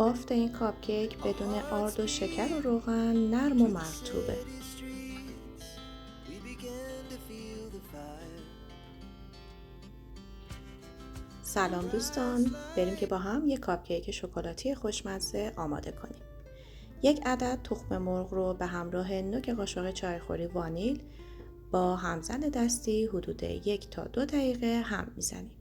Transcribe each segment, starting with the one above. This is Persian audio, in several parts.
بافت این کاپکیک بدون آرد و شکر و روغن نرم و مرطوبه. سلام دوستان، بریم که با هم یک کاپکیک شکلاتی خوشمزه آماده کنیم. 1 عدد تخم مرغ رو به همراه نوک قاشق چایخوری وانیل با همزن دستی حدود 1 تا 2 دقیقه هم میزنیم.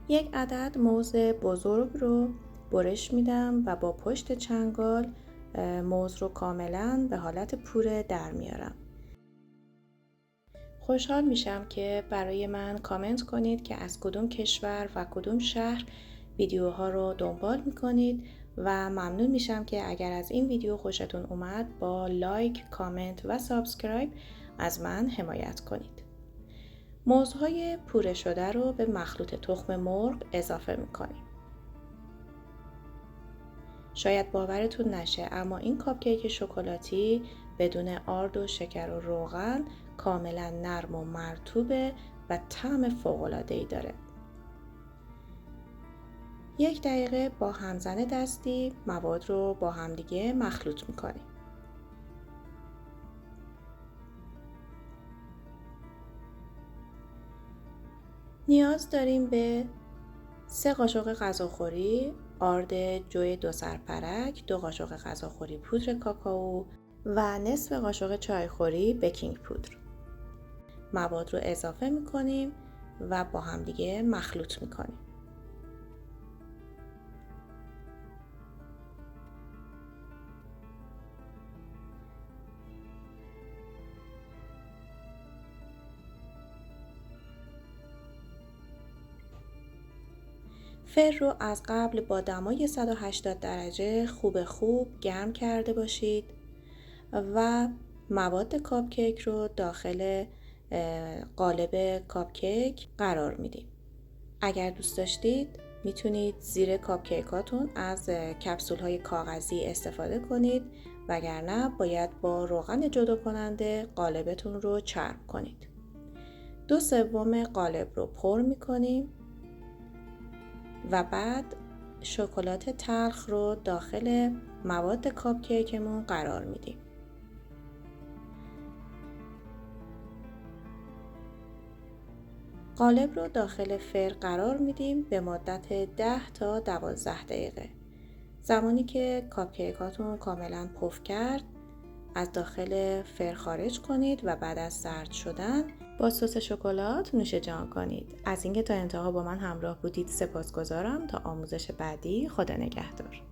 یک عدد موز بزرگ رو برش میدم و با پشت چنگال موز رو کاملا به حالت پوره در میارم. خوشحال میشم که برای من کامنت کنید که از کدوم کشور و کدوم شهر ویدیوها رو دنبال میکنید و ممنون میشم که اگر از این ویدیو خوشتون اومد با لایک، کامنت و سابسکرایب از من حمایت کنید. موزهای پوره شده رو به مخلوط تخم مرغ اضافه میکنیم. شاید باورتون نشه اما این کاپکیک شکلاتی بدون آرد و شکر و روغن کاملا نرم و مرطوبه و طعم فوق‌العاده‌ای داره. 1 دقیقه با همزن دستی مواد رو با همدیگه مخلوط میکنیم. نیاز داریم به 3 قاشق غذاخوری آرد جوی 2 سرپرک، 2 قاشق غذاخوری پودر کاکائو و نصف قاشق چایخوری بیکینگ پودر. مواد رو اضافه میکنیم و با همدیگه مخلوط میکنیم. فر رو از قبل با دمای 180 درجه خوب گرم کرده باشید و مواد کاپکیک رو داخل قالب کاپکیک قرار میدیم. اگر دوست داشتید میتونید زیر کاپکیکاتون از کپسول های کاغذی استفاده کنید، وگرنه باید با روغن جدا کننده قالبتون رو چرب کنید. 2/3 قالب رو پر میکنیم و بعد شکلات تلخ رو داخل مواد کاپکیکمون قرار میدیم. قالب رو داخل فر قرار میدیم به مدت 10 تا 12 دقیقه. زمانی که کاپکیکاتون کاملا پف کرد از داخل فر خارج کنید و بعد از سرد شدن با سس شکلات نوش جان کنید. از اینکه تا انتها با من همراه بودید سپاسگزارم. تا آموزش بعدی، خدا نگهدار.